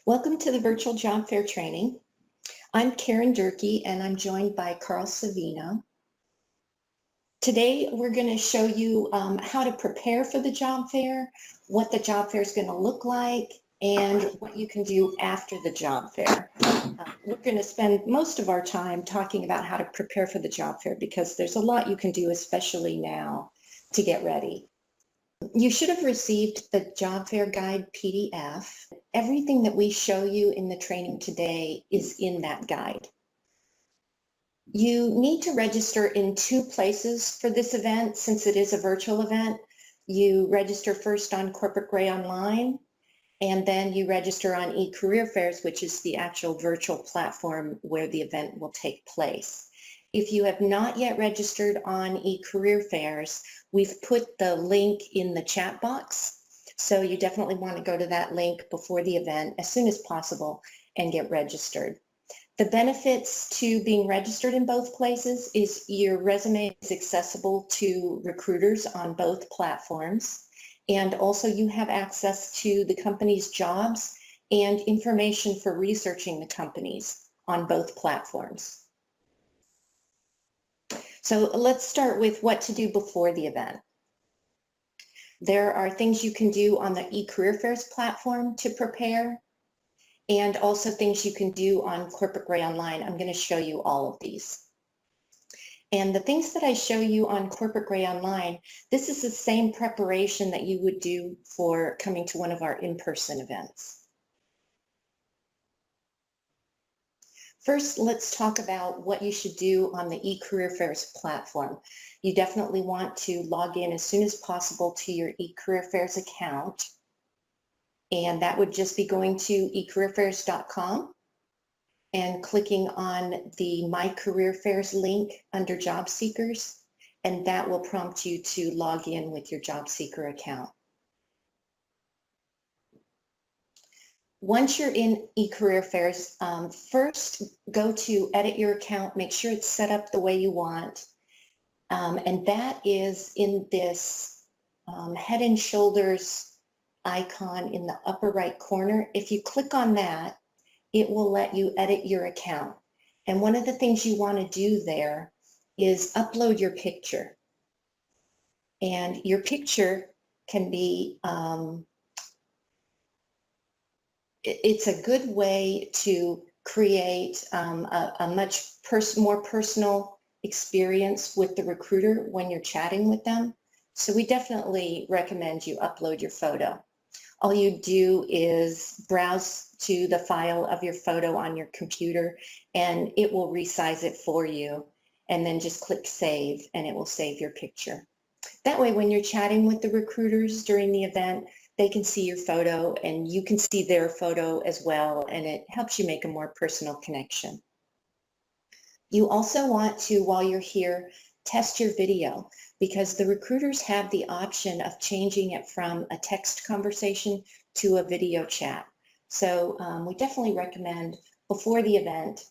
Welcome to the virtual job fair training. I'm Karen Durkee and I'm joined by Carl Savino. Today we're going to show you how to prepare for the job fair, what the job fair is going to look like, and what you can do after the job fair. We're going to spend most of our time talking about how to prepare for the job fair because there's a lot you can do, especially now, to get ready. You should have received the job fair guide PDF. Everything that we show you in the training today is in that guide. You need to register in two places for this event since it is a virtual event. You register first on Corporate Gray Online, and then you register on eCareer Fairs, which is the actual virtual platform where the event will take place. If you have not yet registered on eCareer Fairs, we've put the link in the chat box. So you definitely want to go to that link before the event as soon as possible and get registered. The benefits to being registered in both places is your resume is accessible to recruiters on both platforms. And also you have access to the company's jobs and information for researching the companies on both platforms. So let's start with what to do before the event. There are things you can do on the eCareer Fairs platform to prepare, and also things you can do on Corporate Gray Online. I'm going to show you all of these. And the things that I show you on Corporate Gray Online, this is the same preparation that you would do for coming to one of our in-person events. First, let's talk about what you should do on the eCareer Fairs platform. You definitely want to log in as soon as possible to your eCareer Fairs account. And that would just be going to ecareerfairs.com and clicking on the My Career Fairs link under Job Seekers, and that will prompt you to log in with your Job Seeker account. Once you're in eCareer Fairs, first go to edit your account, make sure it's set up the way you want, and that is in this Head and Shoulders icon in the upper right corner. If you click on that, it will let you edit your account. And one of the things you want to do there is upload your picture. And your picture can be, it's a good way to create a much more personal experience with the recruiter when you're chatting with them. So we definitely recommend you upload your photo. All you do is browse to the file of your photo on your computer and it will resize it for you, and then just click save and it will save your picture. That way when you're chatting with the recruiters during the event, they can see your photo and you can see their photo as well, and it helps you make a more personal connection. You also want to, while you're here, test your video, because the recruiters have the option of changing it from a text conversation to a video chat. So we definitely recommend before the event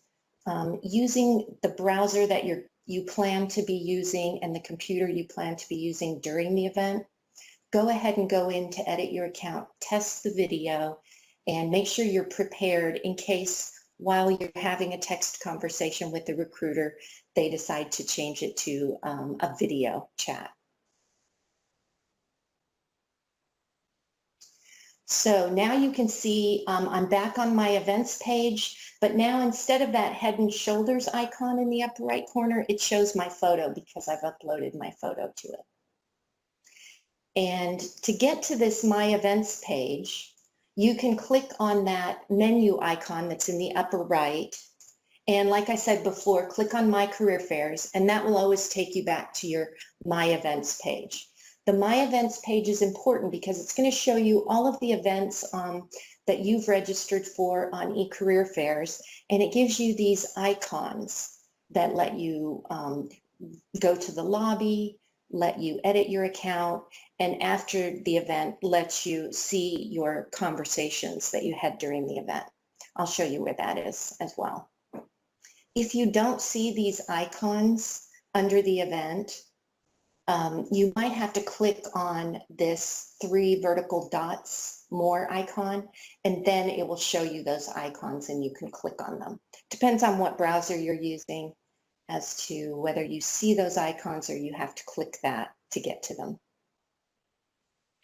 using the browser that you plan to be using and the computer you plan to be using during the event. Go ahead and go in to edit your account, test the video, and make sure you're prepared in case while you're having a text conversation with the recruiter, they decide to change it to a video chat. So now you can see I'm back on my events page, but now instead of that Head and Shoulders icon in the upper right corner, it shows my photo because I've uploaded my photo to it. And to get to this My Events page, you can click on that menu icon that's in the upper right. And like I said before, click on My Career Fairs, and that will always take you back to your My Events page. The My Events page is important because it's going to show you all of the events that you've registered for on eCareer Fairs, and it gives you these icons that let you go to the lobby, let you edit your account, and after the event, lets you see your conversations that you had during the event. I'll show you where that is as well. If you don't see these icons under the event, you might have to click on this 3 vertical dots more icon, and then it will show you those icons and you can click on them. Depends on what browser you're using as to whether you see those icons or you have to click that to get to them.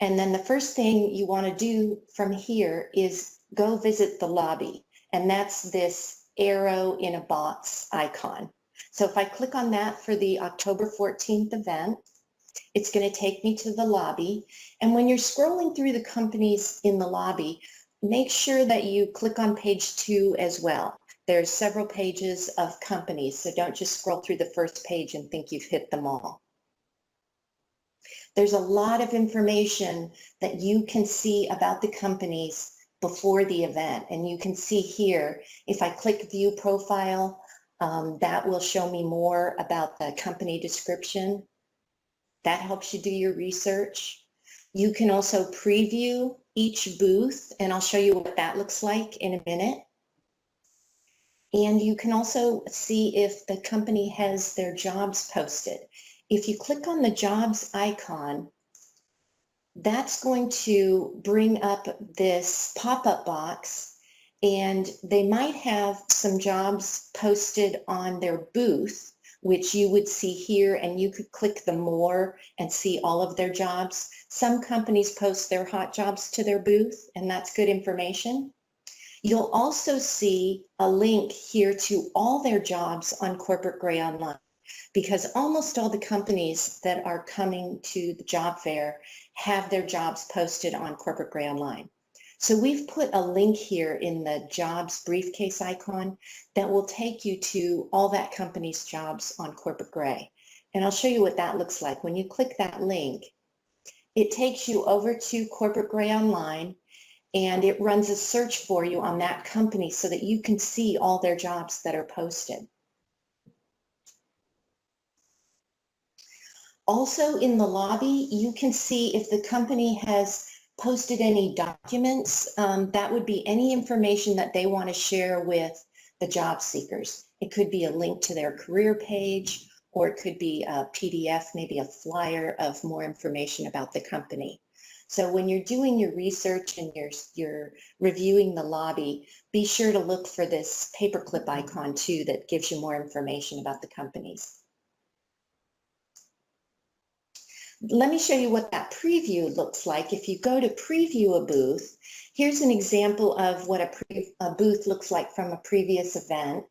And then the first thing you want to do from here is go visit the lobby, and that's this arrow in a box icon. So if I click on that for the October 14th event, it's going to take me to the lobby. And when you're scrolling through the companies in the lobby, make sure that you click on page 2 as well. There's several pages of companies, so don't just scroll through the first page and think you've hit them all. There's a lot of information that you can see about the companies before the event. And you can see here, if I click view profile, that will show me more about the company description. That helps you do your research. You can also preview each booth, and I'll show you what that looks like in a minute. And you can also see if the company has their jobs posted. If you click on the jobs icon, that's going to bring up this pop-up box, and they might have some jobs posted on their booth, which you would see here, and you could click the more and see all of their jobs. Some companies post their hot jobs to their booth, and that's good information. You'll also see a link here to all their jobs on Corporate Gray Online, because almost all the companies that are coming to the job fair have their jobs posted on Corporate Gray Online. So we've put a link here in the jobs briefcase icon that will take you to all that company's jobs on Corporate Gray. And I'll show you what that looks like. When you click that link, it takes you over to Corporate Gray Online, and it runs a search for you on that company so that you can see all their jobs that are posted. Also in the lobby, you can see if the company has posted any documents. That would be any information that they want to share with the job seekers. It could be a link to their career page, or it could be a PDF, maybe a flyer of more information about the company. So when you're doing your research and you're reviewing the lobby, be sure to look for this paperclip icon too that gives you more information about the companies. Let me show you what that preview looks like. If you go to preview a booth, here's an example of what a booth looks like from a previous event.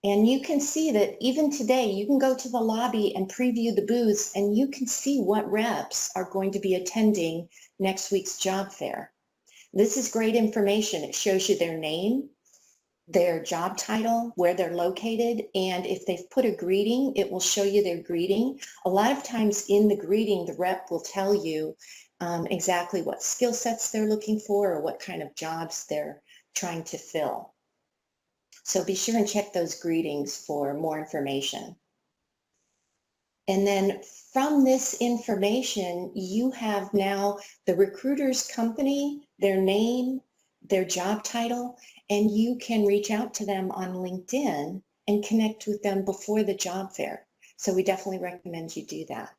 And you can see that even today, you can go to the lobby and preview the booths, and you can see what reps are going to be attending next week's job fair. This is great information. It shows you their name, their job title, where they're located, and if they've put a greeting, it will show you their greeting. A lot of times in the greeting, the rep will tell you exactly what skill sets they're looking for or what kind of jobs they're trying to fill. So be sure and check those greetings for more information. And then from this information, you have now the recruiter's company, their name, their job title, and you can reach out to them on LinkedIn and connect with them before the job fair. So we definitely recommend you do that.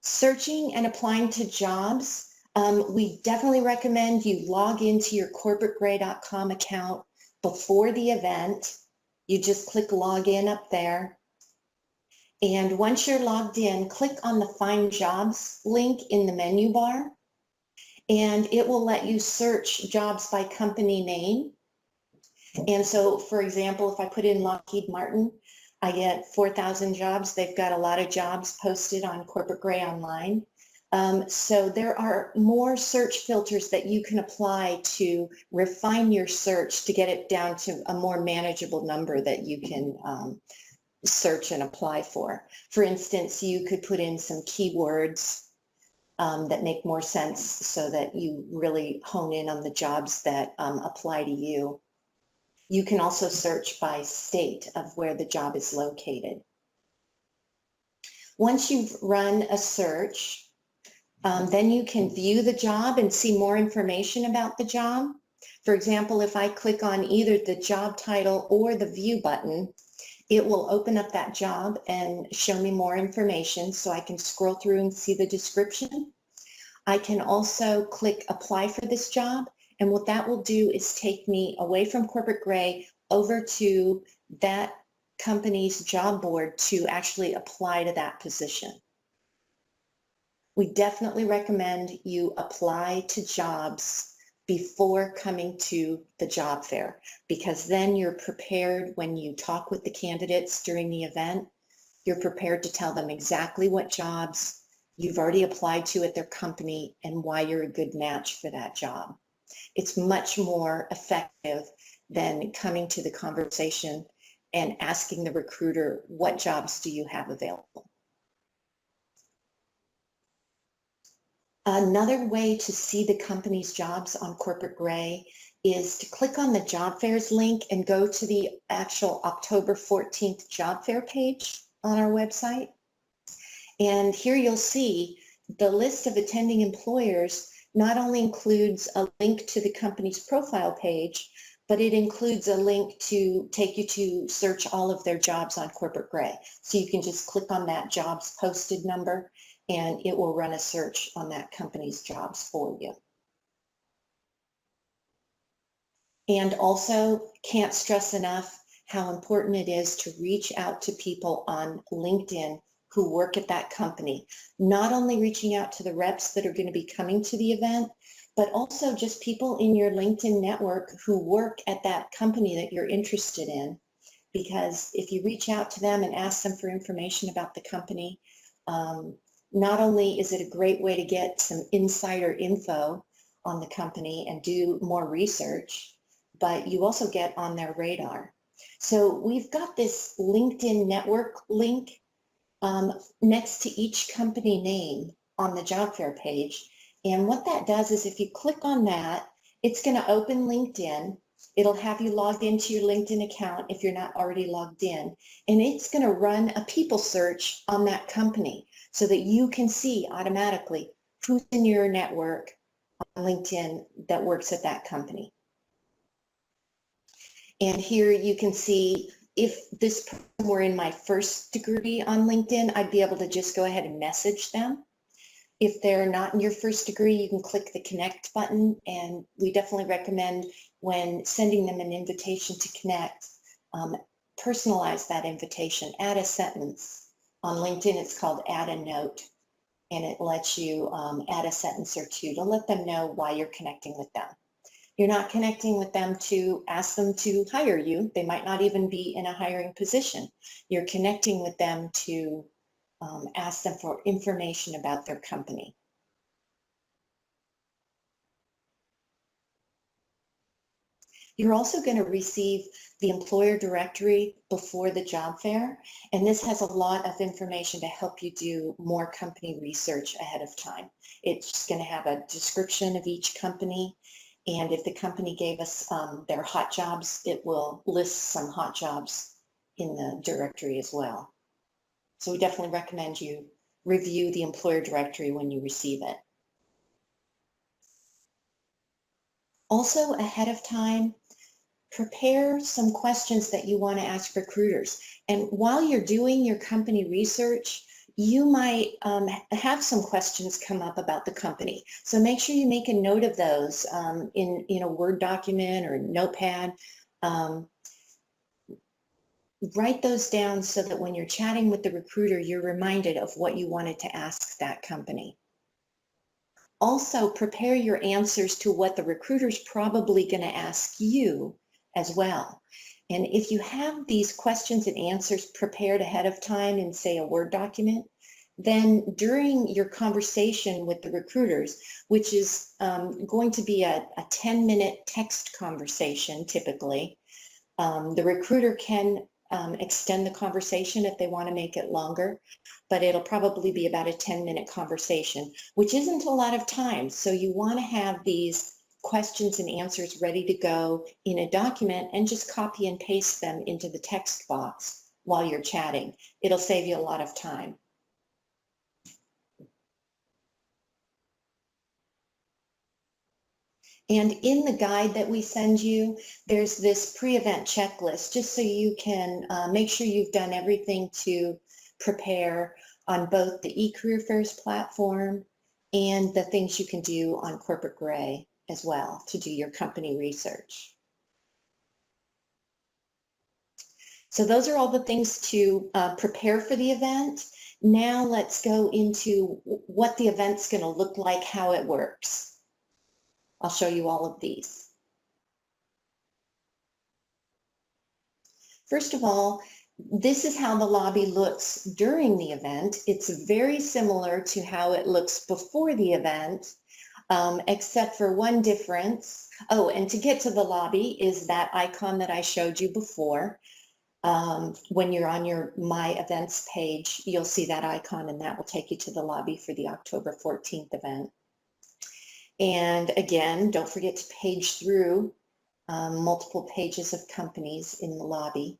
Searching and applying to jobs. We definitely recommend you log into your corporategray.com account before the event. You just click login up there. And once you're logged in, click on the Find Jobs link in the menu bar, and it will let you search jobs by company name. And so, for example, if I put in Lockheed Martin, I get 4,000 jobs. They've got a lot of jobs posted on Corporate Gray Online. So there are more search filters that you can apply to refine your search to get it down to a more manageable number that you can search and apply for. For instance, you could put in some keywords that make more sense so that you really hone in on the jobs that apply to you. You can also search by state of where the job is located. Once you've run a search, then you can view the job and see more information about the job. For example, if I click on either the job title or the view button, It will open up that job and show me more information so I can scroll through and see the description. I can also click apply for this job, and what that will do is take me away from corporate gray over to that company's job board to actually apply to that position. We definitely recommend you apply to jobs before coming to the job fair, because then you're prepared when you talk with the candidates during the event. You're prepared to tell them exactly what jobs you've already applied to at their company and why you're a good match for that job. It's much more effective than coming to the conversation and asking the recruiter, what jobs do you have available? Another way to see the company's jobs on Corporate Gray is to click on the job fairs link and go to the actual October 14th job fair page on our website. And here you'll see the list of attending employers not only includes a link to the company's profile page, but it includes a link to take you to search all of their jobs on Corporate Gray. So you can just click on that jobs posted number and it will run a search on that company's jobs for you. And also, can't stress enough how important it is to reach out to people on LinkedIn who work at that company. Not only reaching out to the reps that are going to be coming to the event, but also just people in your LinkedIn network who work at that company that you're interested in. Because if you reach out to them and ask them for information about the company, not only is it a great way to get some insider info on the company and do more research, but you also get on their radar. So we've got this LinkedIn network link next to each company name on the job fair page. And what that does is if you click on that, it's going to open LinkedIn. It'll have you logged into your LinkedIn account if you're not already logged in. And it's going to run a people search on that company so that you can see automatically who's in your network on LinkedIn that works at that company. And here you can see if this person were in my first degree on LinkedIn, I'd be able to just go ahead and message them. If they're not in your first degree, you can click the connect button, and we definitely recommend when sending them an invitation to connect, personalize that invitation, add a sentence. On LinkedIn, it's called add a note, and it lets you add a sentence or two to let them know why you're connecting with them. You're not connecting with them to ask them to hire you. They might not even be in a hiring position. You're connecting with them to ask them for information about their company. You're also going to receive the employer directory before the job fair, and this has a lot of information to help you do more company research ahead of time. It's just going to have a description of each company, and if the company gave us their hot jobs, it will list some hot jobs in the directory as well. So we definitely recommend you review the employer directory when you receive it. Also, ahead of time, prepare some questions that you want to ask recruiters. And while you're doing your company research, you might have some questions come up about the company. So make sure you make a note of those in a Word document or Notepad. Write those down so that when you're chatting with the recruiter, you're reminded of what you wanted to ask that company. Also, prepare your answers to what the recruiter's probably going to ask you as well. And if you have these questions and answers prepared ahead of time in, say, a Word document, then during your conversation with the recruiters, which is going to be a 10-minute text conversation typically, the recruiter can extend the conversation if they want to make it longer, but it'll probably be about a 10-minute conversation, which isn't a lot of time. So you want to have these questions and answers ready to go in a document and just copy and paste them into the text box while you're chatting. It'll save you a lot of time. And in the guide that we send you, there's this pre-event checklist, just so you can make sure you've done everything to prepare on both the eCareer Fairs platform and the things you can do on Corporate Gray as well to do your company research. So those are all the things to prepare for the event. Now let's go into what the event's going to look like, how it works. I'll show you all of these. First of all, this is how the lobby looks during the event. It's very similar to how it looks before the event, except for one difference. Oh, and to get to the lobby is that icon that I showed you before. When you're on your My Events page, you'll see that icon, and that will take you to the lobby for the October 14th event. And again, don't forget to page through multiple pages of companies in the lobby.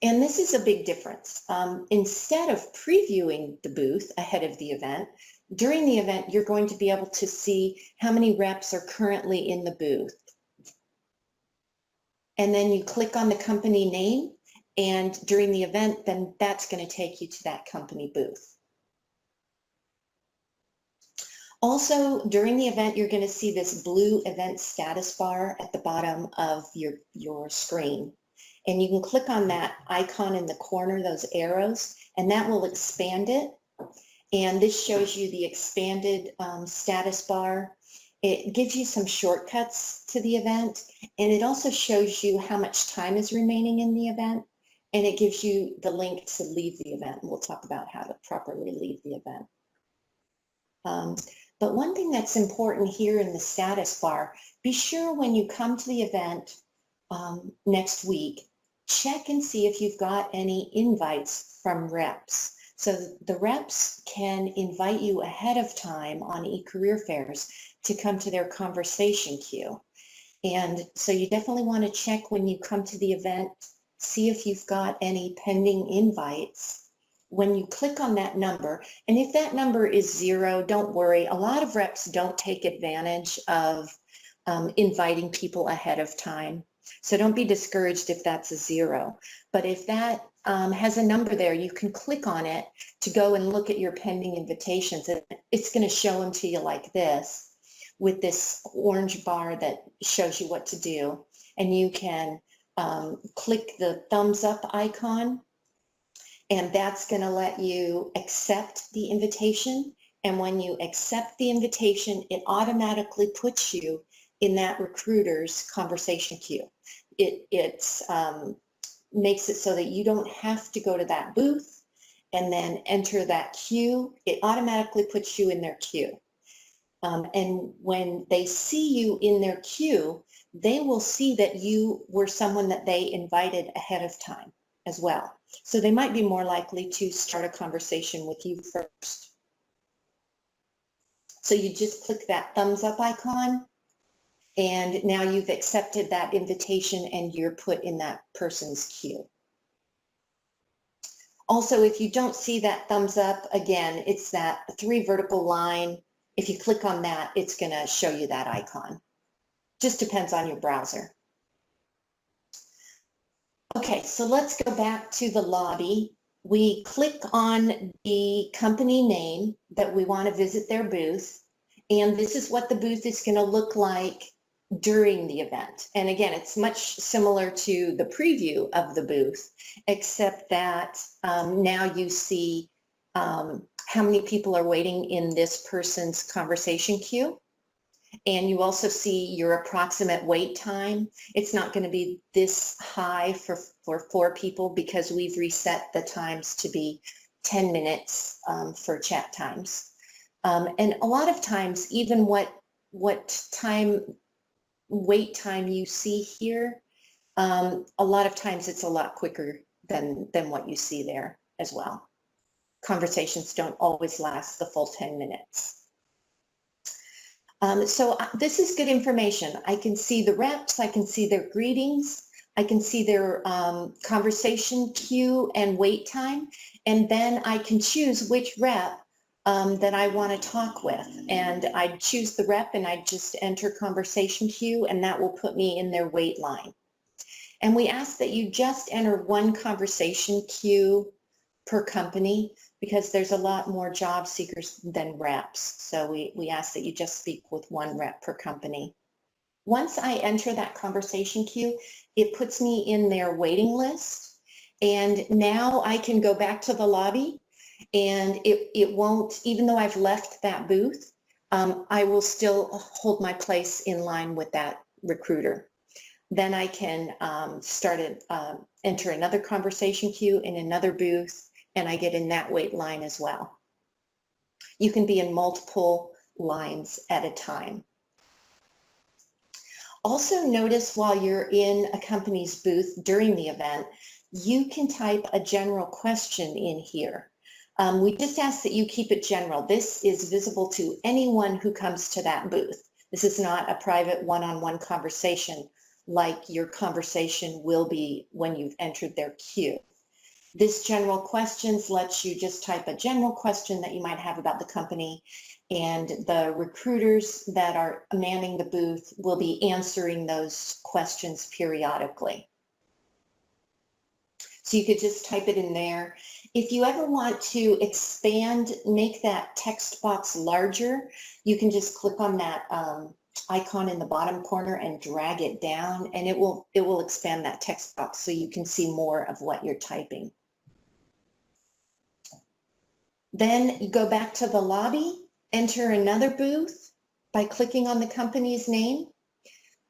And this is a big difference. Instead of previewing the booth ahead of the event, during the event, you're going to be able to see how many reps are currently in the booth. And then you click on the company name, and during the event, then that's going to take you to that company booth. Also, during the event, you're going to see this blue event status bar at the bottom of your screen. And you can click on that icon in the corner, those arrows, and that will expand it. And this shows you the expanded status bar. It gives you some shortcuts to the event, and it also shows you how much time is remaining in the event, and it gives you the link to leave the event. We'll talk about how to properly leave the event. But one thing that's important here in the status bar, be sure when you come to the event next week, check and see if you've got any invites from reps. So the reps can invite you ahead of time on eCareer Fairs to come to their conversation queue. And so you definitely want to check when you come to the event, see if you've got any pending invites. When you click on that number, and if that number is 0, don't worry. A lot of reps don't take advantage of inviting people ahead of time. So don't be discouraged if that's a 0. But if that has a number there, you can click on it to go and look at your pending invitations. And it's going to show them to you like this, with this orange bar that shows you what to do. And you can click the thumbs up icon, and that's going to let you accept the invitation. And when you accept the invitation, it automatically puts you in that recruiter's conversation queue. It makes it so that you don't have to go to that booth and then enter that queue. It automatically puts you in their queue. And when they see you in their queue, they will see that you were someone that they invited ahead of time as well. So they might be more likely to start a conversation with you first. So you just click that thumbs up icon, and now you've accepted that invitation and you're put in that person's queue. Also, if you don't see that thumbs up, again, it's that 3 vertical line. If you click on that, it's going to show you that icon. Just depends on your browser. Okay, so let's go back to the lobby. We click on the company name that we want to visit their booth, and this is what the booth is going to look like during the event. And again, it's much similar to the preview of the booth, except that now you see how many people are waiting in this person's conversation queue. And you also see your approximate wait time. It's not going to be this high for 4 people because we've reset the times to be 10 minutes for chat times. And a lot of times, even what wait time you see here, a lot of times it's a lot quicker than what you see there as well. Conversations don't always last the full 10 minutes. So this is good information. I can see the reps, I can see their greetings, I can see their conversation queue and wait time, and then I can choose which rep that I want to talk with. And I'd choose the rep and I'd just enter conversation queue, and that will put me in their wait line. And we ask that you just enter one conversation queue per company because there's a lot more job seekers than reps. So we ask that you just speak with one rep per company. Once I enter that conversation queue, it puts me in their waiting list. And now I can go back to the lobby, and it won't, even though I've left that booth, I will still hold my place in line with that recruiter. Then I can enter another conversation queue in another booth, and I get in that wait line as well. You can be in multiple lines at a time. Also notice while you're in a company's booth during the event, you can type a general question in here. We just ask that you keep it general. This is visible to anyone who comes to that booth. This is not a private one-on-one conversation like your conversation will be when you've entered their queue. This general questions lets you just type a general question that you might have about the company, and the recruiters that are manning the booth will be answering those questions periodically. So you could just type it in there. If you ever want to expand, make that text box larger, you can just click on that icon in the bottom corner and drag it down, and it will expand that text box so you can see more of what you're typing. Then you go back to the lobby, enter another booth by clicking on the company's name,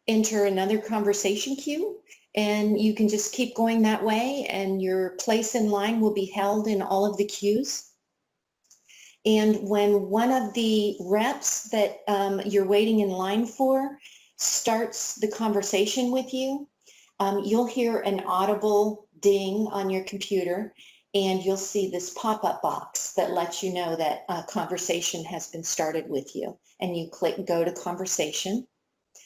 enter another conversation queue, and you can just keep going that way, and your place in line will be held in all of the queues. And when one of the reps that you're waiting in line for starts the conversation with you, you'll hear an audible ding on your computer, and you'll see this pop-up box that lets you know that a conversation has been started with you. And you click go to conversation.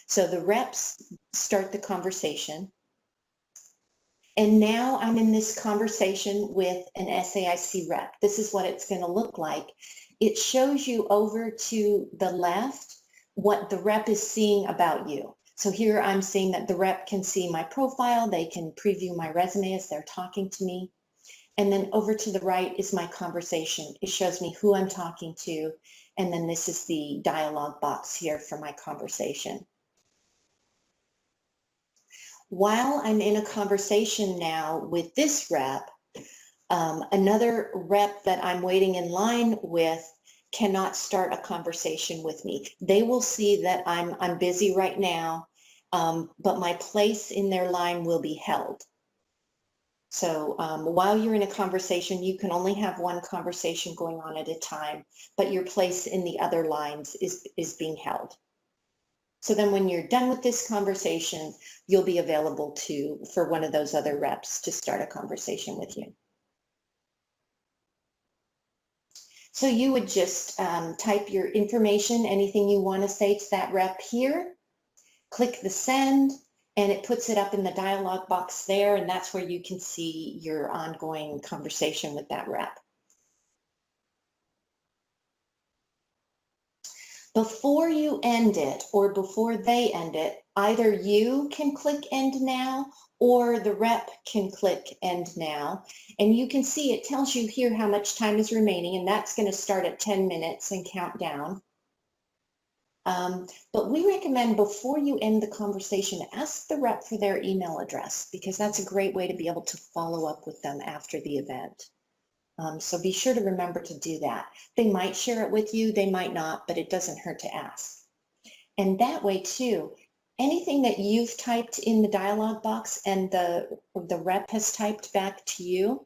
So the reps start the conversation. And now I'm in this conversation with an SAIC rep. This is what it's going to look like. It shows you over to the left what the rep is seeing about you. So here I'm seeing that the rep can see my profile. They can preview my resume as they're talking to me. And then over to the right is my conversation. It shows me who I'm talking to. And then this is the dialog box here for my conversation. While I'm in a conversation now with this rep, another rep that I'm waiting in line with cannot start a conversation with me. They will see that I'm busy right now, but my place in their line will be held. So while you're in a conversation, you can only have one conversation going on at a time, but your place in the other lines is being held. So then when you're done with this conversation, you'll be available for one of those other reps to start a conversation with you. So you would just type your information, anything you want to say to that rep here, click the send, and it puts it up in the dialog box there, and that's where you can see your ongoing conversation with that rep. Before you end it or before they end it, either you can click end now or the rep can click end now. And you can see it tells you here how much time is remaining, and that's going to start at 10 minutes and count down. But we recommend before you end the conversation, ask the rep for their email address, because that's a great way to be able to follow up with them after the event. So be sure to remember to do that. They might share it with you, they might not, but it doesn't hurt to ask. And that way too, anything that you've typed in the dialog box and the rep has typed back to you,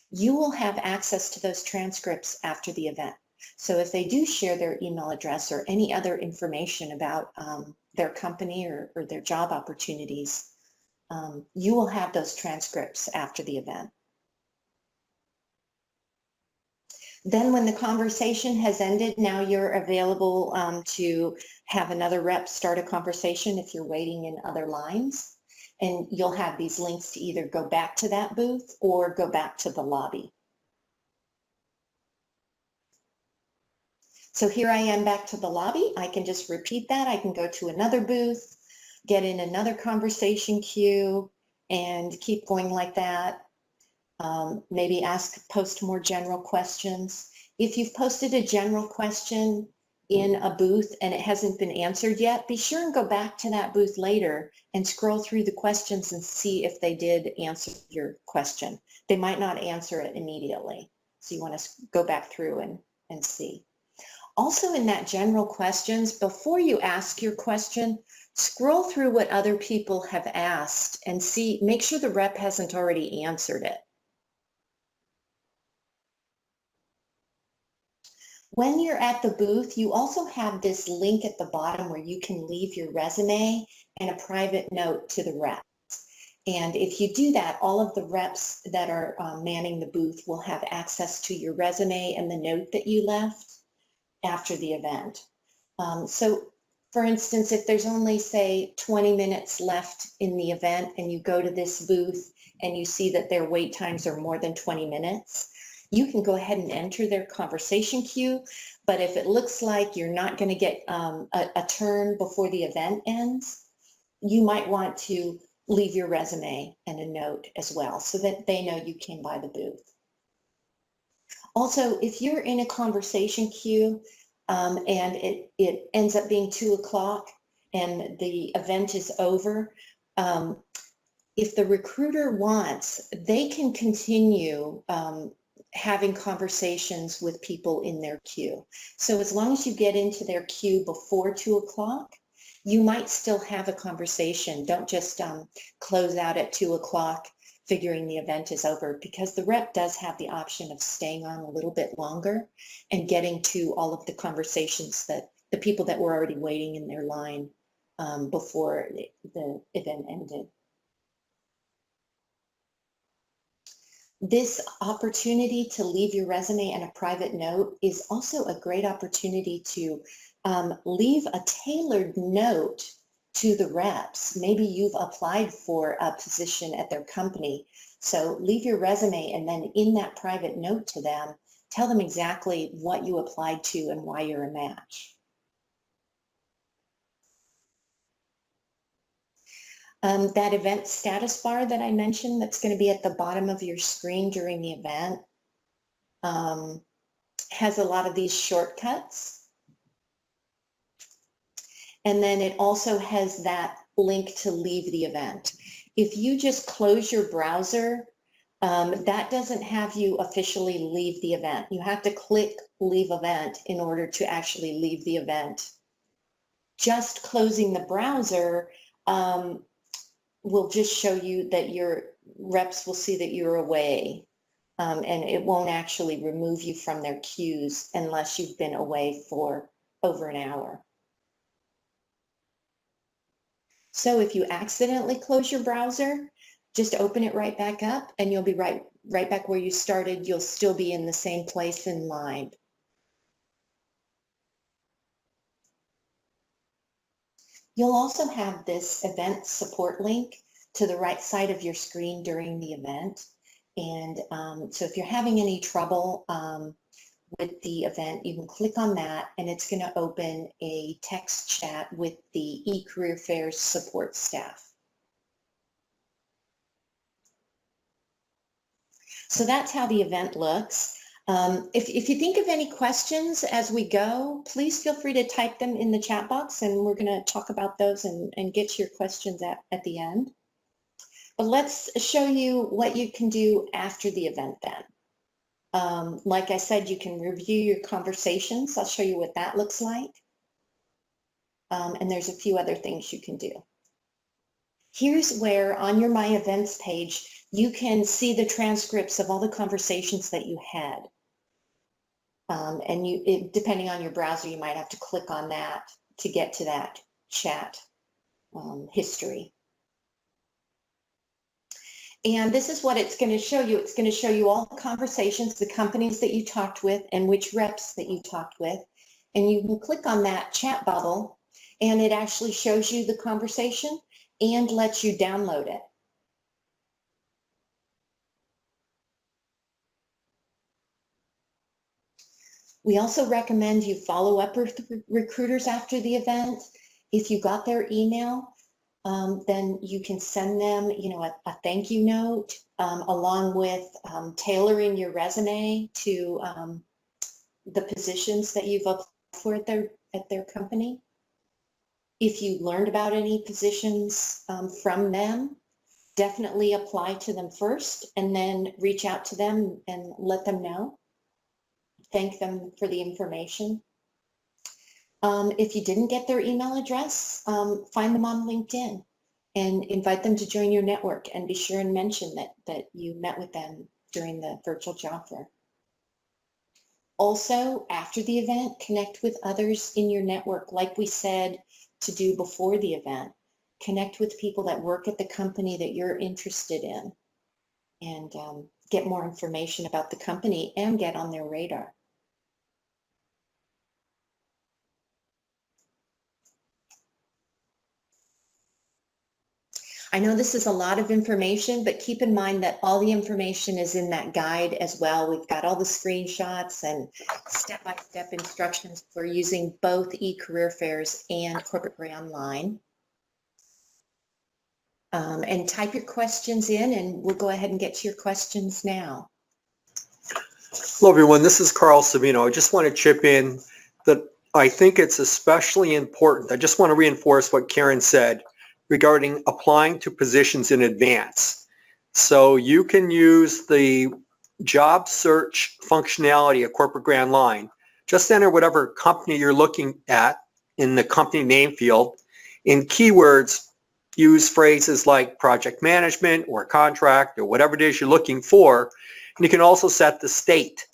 you will have access to those transcripts after the event. So if they do share their email address or any other information about their company or their job opportunities, you will have those transcripts after the event. Then when the conversation has ended, now you're available to have another rep start a conversation if you're waiting in other lines. And you'll have these links to either go back to that booth or go back to the lobby. So here I am back to the lobby. I can just repeat that. I can go to another booth, get in another conversation queue, and keep going like that. Maybe post more general questions. If you've posted a general question in a booth and it hasn't been answered yet, be sure and go back to that booth later and scroll through the questions and see if they did answer your question. They might not answer it immediately. So you want to go back through and see. Also in that general questions, before you ask your question, scroll through what other people have asked and make sure the rep hasn't already answered it. When you're at the booth, you also have this link at the bottom where you can leave your resume and a private note to the reps. And if you do that, all of the reps that are manning the booth will have access to your resume and the note that you left after the event. So for instance, if there's only, say, 20 minutes left in the event and you go to this booth and you see that their wait times are more than 20 minutes, you can go ahead and enter their conversation queue. But if it looks like you're not going to get a turn before the event ends, you might want to leave your resume and a note as well so that they know you came by the booth. Also, if you're in a conversation queue and it ends up being 2 o'clock and the event is over, if the recruiter wants, they can continue having conversations with people in their queue. So as long as you get into their queue before 2 o'clock, you might still have a conversation. Don't just close out at 2 o'clock figuring the event is over, because the rep does have the option of staying on a little bit longer and getting to all of the conversations that the people that were already waiting in their line before the event ended. This opportunity to leave your resume and a private note is also a great opportunity to leave a tailored note to the reps. Maybe you've applied for a position at their company. So leave your resume and then in that private note to them, tell them exactly what you applied to and why you're a match. That event status bar that I mentioned that's going to be at the bottom of your screen during the event has a lot of these shortcuts. And then it also has that link to leave the event. If you just close your browser, that doesn't have you officially leave the event. You have to click leave event in order to actually leave the event. Just closing the browser will just show you that your reps will see that you're away, and it won't actually remove you from their queues unless you've been away for over an hour. So if you accidentally close your browser, just open it right back up and you'll be right back where you started. You'll still be in the same place in line. You'll also have this event support link to the right side of your screen during the event. And so if you're having any trouble with the event, you can click on that and it's going to open a text chat with the eCareer Fairs support staff. So that's how the event looks. If you think of any questions as we go, please feel free to type them in the chat box and we're going to talk about those and get to your questions at the end. But let's show you what you can do after the event then. Like I said, you can review your conversations. I'll show you what that looks like. And there's a few other things you can do. Here's where on your My Events page, you can see the transcripts of all the conversations that you had. And depending on your browser, you might have to click on that to get to that chat history. And this is what it's going to show you. It's going to show you all the conversations, the companies that you talked with and which reps that you talked with. And you can click on that chat bubble and it actually shows you the conversation and lets you download it. We also recommend you follow up with recruiters after the event. If you got their email, then you can send them, a thank you note along with tailoring your resume to the positions that you've applied for at their company. If you learned about any positions from them, definitely apply to them first and then reach out to them and let them know. Thank them for the information. If you didn't get their email address, find them on LinkedIn and invite them to join your network, and be sure and mention that you met with them during the virtual job fair. Also, after the event, connect with others in your network, like we said to do before the event. Connect with people that work at the company that you're interested in, and get more information about the company and get on their radar. I know this is a lot of information, but keep in mind that all the information is in that guide as well. We've got all the screenshots and step-by-step instructions for using both eCareer Fairs and Corporate Gray Online. And type your questions in, and we'll go ahead and get to your questions now. Hello, everyone. This is Carl Savino. I just want to chip in that I think it's especially important. I just want to reinforce what Karen said regarding applying to positions in advance. So you can use the job search functionality of Corporate Gray Online. Just enter whatever company you're looking at in the company name field. In keywords, use phrases like project management or contract or whatever it is you're looking for. And you can also set the state.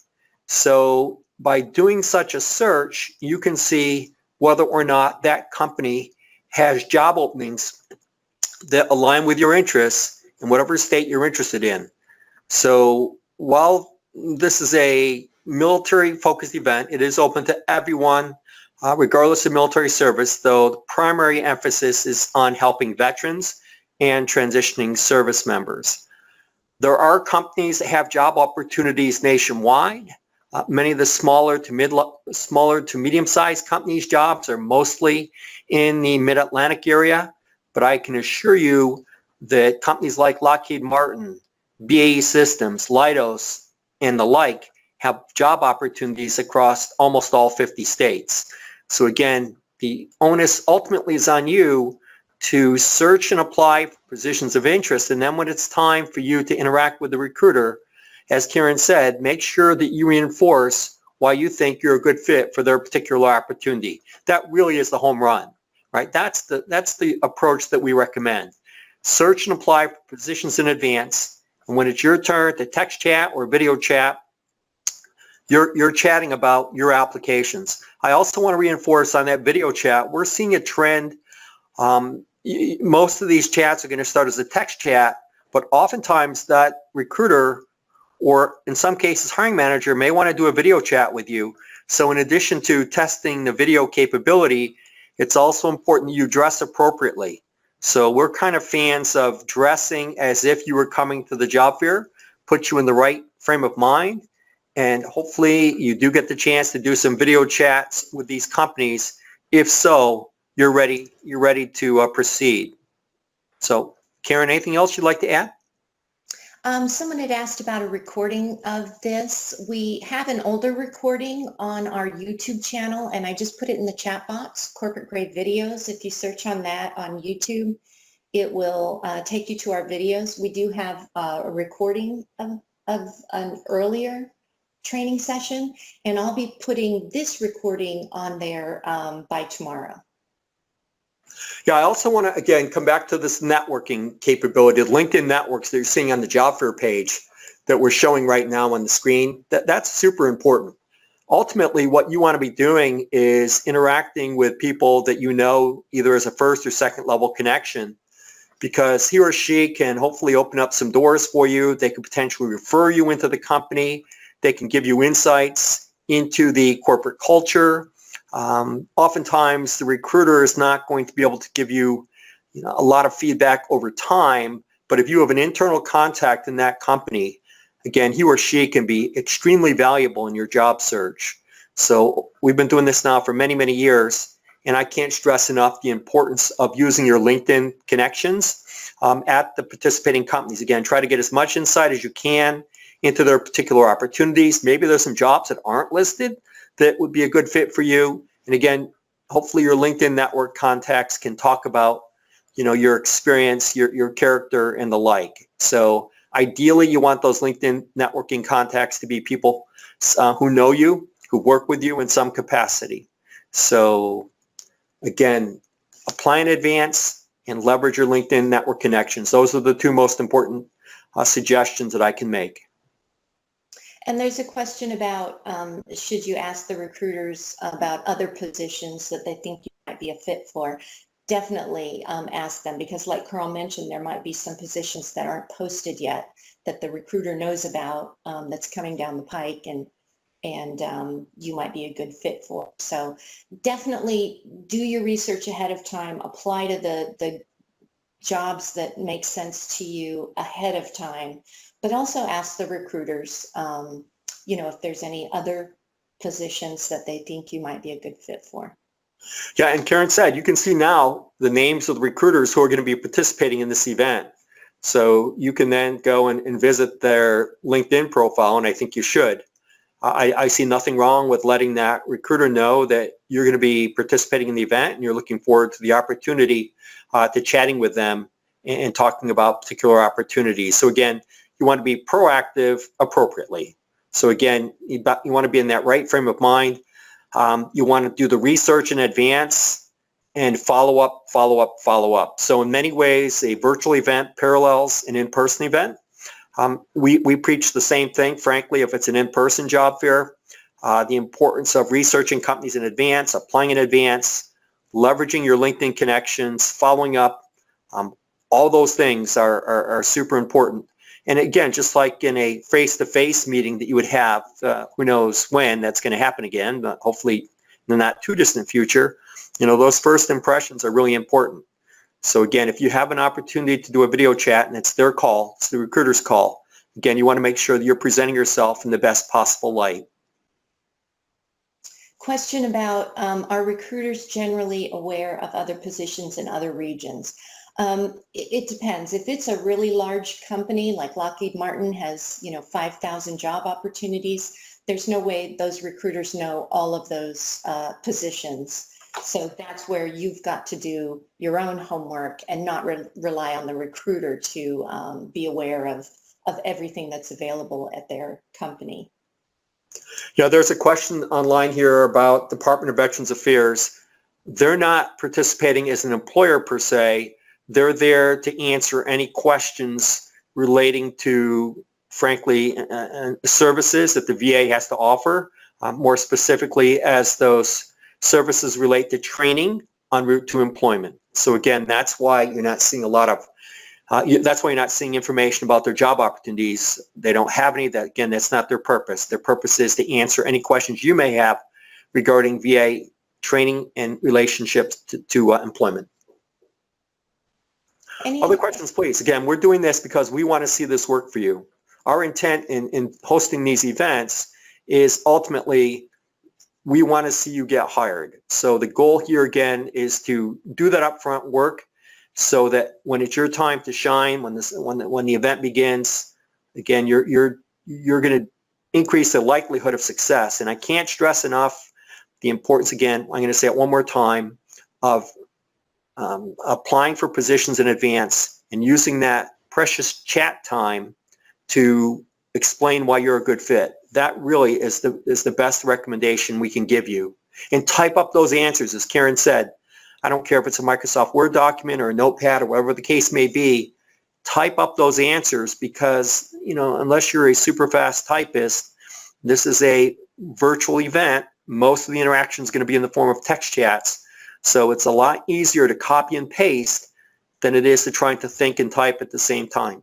So by doing such a search, you can see whether or not that company has job openings that align with your interests in whatever state you're interested in. So while this is a military-focused event, it is open to everyone, regardless of military service, though the primary emphasis is on helping veterans and transitioning service members. There are companies that have job opportunities nationwide. Many of the smaller to medium-sized companies' jobs are mostly in the Mid-Atlantic area, but I can assure you that companies like Lockheed Martin, BAE Systems, Leidos, and the like have job opportunities across almost all 50 states. So again, the onus ultimately is on you to search and apply for positions of interest, and then when it's time for you to interact with the recruiter, as Karen said, make sure that you reinforce why you think you're a good fit for their particular opportunity. That really is the home run, right? That's the approach that we recommend. Search and apply for positions in advance, and when it's your turn to text chat or video chat, you're chatting about your applications. I also want to reinforce on that video chat, we're seeing a trend. Most of these chats are going to start as a text chat, but oftentimes that recruiter, or in some cases hiring manager, may want to do a video chat with you. So in addition to testing the video capability, it's also important you dress appropriately. So we're kind of fans of dressing as if you were coming to the job fair, put you in the right frame of mind, and hopefully you do get the chance to do some video chats with these companies. If so, you're ready to proceed. So Karen, anything else you'd like to add? Someone had asked about a recording of this. We have an older recording on our YouTube channel, and I just put it in the chat box, Corporate Gray Videos. If you search on that on YouTube, it will take you to our videos. We do have a recording of an earlier training session, and I'll be putting this recording on there by tomorrow. Yeah, I also want to, again, come back to this networking capability, LinkedIn networks that you're seeing on the job fair page that we're showing right now on the screen. That's super important. Ultimately, what you want to be doing is interacting with people that you know either as a first or second level connection, because he or she can hopefully open up some doors for you. They could potentially refer you into the company. They can give you insights into the corporate culture. Oftentimes the recruiter is not going to be able to give you, a lot of feedback over time, but if you have an internal contact in that company, again, he or she can be extremely valuable in your job search. So we've been doing this now for many, many years, and I can't stress enough the importance of using your LinkedIn connections at the participating companies. Again, try to get as much insight as you can into their particular opportunities. Maybe there's some jobs that aren't listed that would be a good fit for you. And again, hopefully your LinkedIn network contacts can talk about, your experience, your character, and the like. So ideally, you want those LinkedIn networking contacts to be people who know you, who work with you in some capacity. So again, apply in advance and leverage your LinkedIn network connections. Those are the two most important suggestions that I can make. And there's a question about, should you ask the recruiters about other positions that they think you might be a fit for? Definitely ask them, because like Carl mentioned, there might be some positions that aren't posted yet that the recruiter knows about, that's coming down the pike, and you might be a good fit for. So definitely do your research ahead of time, apply to the jobs that make sense to you ahead of time, but also ask the recruiters, if there's any other positions that they think you might be a good fit for. Yeah, and Karen said, you can see now the names of the recruiters who are going to be participating in this event. So you can then go and visit their LinkedIn profile, and I think you should. I see nothing wrong with letting that recruiter know that you're going to be participating in the event and you're looking forward to the opportunity to chatting with them and talking about particular opportunities. So again, you want to be proactive appropriately. So again, you want to be in that right frame of mind. You want to do the research in advance and follow up, follow up, follow up. So in many ways, a virtual event parallels an in-person event. We preach the same thing, frankly, if it's an in-person job fair, the importance of researching companies in advance, applying in advance, leveraging your LinkedIn connections, following up. All those things are super important. And again, just like in a face-to-face meeting that you would have, who knows when that's going to happen again, but hopefully in the not too distant future, those first impressions are really important. So again, if you have an opportunity to do a video chat and it's their call, it's the recruiter's call, again, you want to make sure that you're presenting yourself in the best possible light. Question about, are recruiters generally aware of other positions in other regions? It depends. If it's a really large company like Lockheed Martin has, 5,000 job opportunities, there's no way those recruiters know all of those positions. So that's where you've got to do your own homework and not rely on the recruiter to be aware of everything that's available at their company. Yeah, there's a question online here about Department of Veterans Affairs. They're not participating as an employer per se. They're there to answer any questions relating to, frankly, services that the VA has to offer, more specifically as those services relate to training en route to employment. So again, that's why you're not seeing a lot of, that's why you're not seeing information about their job opportunities. They don't have any. That again, that's not their purpose. Their purpose is to answer any questions you may have regarding VA training and relationships to employment. Other questions, please. Again, we're doing this because we want to see this work for you. Our intent in hosting these events is ultimately we want to see you get hired. So the goal here again is to do that upfront work so that when it's your time to shine, when the event begins, again, you're going to increase the likelihood of success. And I can't stress enough the importance, again, I'm going to say it one more time, of applying for positions in advance and using that precious chat time to explain why you're a good fit. That really is the best recommendation we can give you. And type up those answers, as Karen said. I don't care if it's a Microsoft Word document or a notepad or whatever the case may be. Type up those answers because, unless you're a super fast typist, this is a virtual event. Most of the interaction is going to be in the form of text chats. So it's a lot easier to copy and paste than it is to trying to think and type at the same time.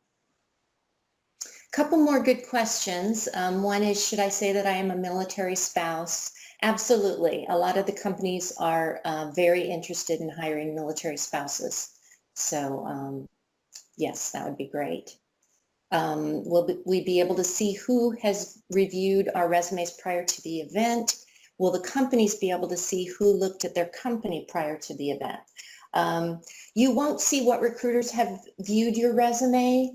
Couple more good questions. One is, should I say that I am a military spouse? Absolutely. A lot of the companies are very interested in hiring military spouses. So yes, that would be great. Will we be able to see who has reviewed our resumes prior to the event? will the companies be able to see who looked at their company prior to the event? You won't see what recruiters have viewed your resume.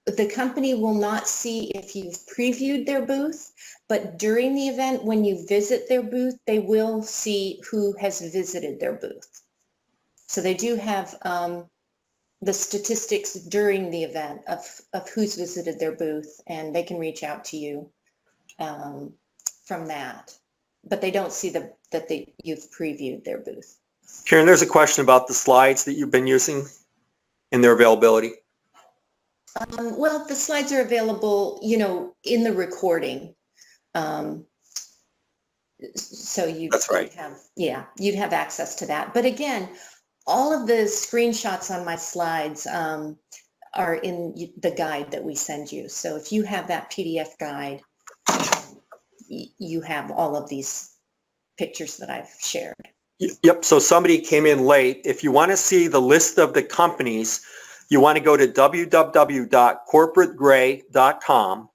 The company will not see if you've previewed their booth, but during the event, when you visit their booth, they will see who has visited their booth. So they do have the statistics during the event of who's visited their booth, and they can reach out to you from that. But they don't see that you've previewed their booth. Karen, there's a question about the slides that you've been using and their availability. Well, the slides are available, in the recording. So That's right. You'd have access to that. But again, all of the screenshots on my slides are in the guide that we send you. So if you have that PDF guide, you have all of these pictures that I've shared. Yep, so somebody came in late. If you want to see the list of the companies, you want to go to www.corporategray.com.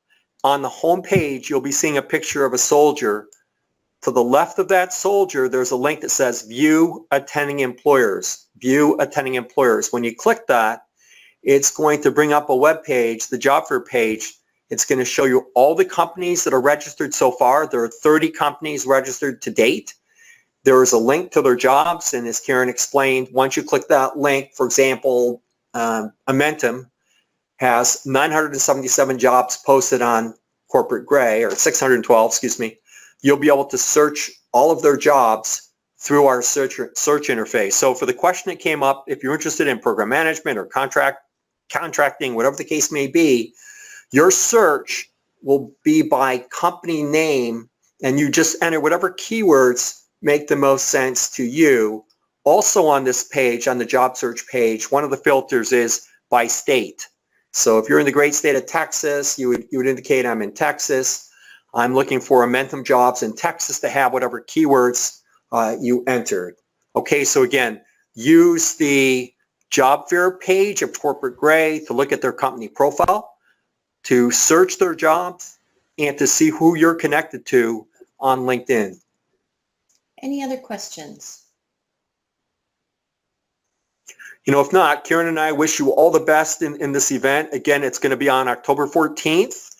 On the home page, you'll be seeing a picture of a soldier. To the left of that soldier, there's a link that says View Attending Employers. View Attending Employers. When you click that, it's going to bring up a web page, the job fair page. It's going to show you all the companies that are registered so far. There are 30 companies registered to date. There is a link to their jobs, and as Karen explained, once you click that link, for example, Amentum has 977 jobs posted on Corporate Gray, or 612, excuse me. You'll be able to search all of their jobs through our search interface. So for the question that came up, if you're interested in program management or contracting, whatever the case may be, your search will be by company name, and you just enter whatever keywords make the most sense to you. Also on this page, on the job search page, one of the filters is by state. So if you're in the great state of Texas, you would indicate I'm in Texas. I'm looking for Amentum jobs in Texas to have whatever keywords you entered. Okay, so again, use the job fair page of Corporate Gray to look at their company profile, to search their jobs, and to see who you're connected to on LinkedIn. Any other questions? If not, Karen and I wish you all the best in this event. Again, it's going to be on October 14th.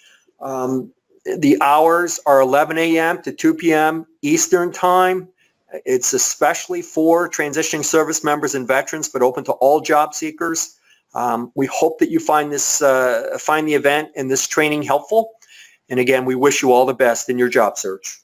The hours are 11 a.m. to 2 p.m. Eastern Time. It's especially for transitioning service members and veterans, but open to all job seekers. We hope that you find the event and this training helpful. And again, we wish you all the best in your job search.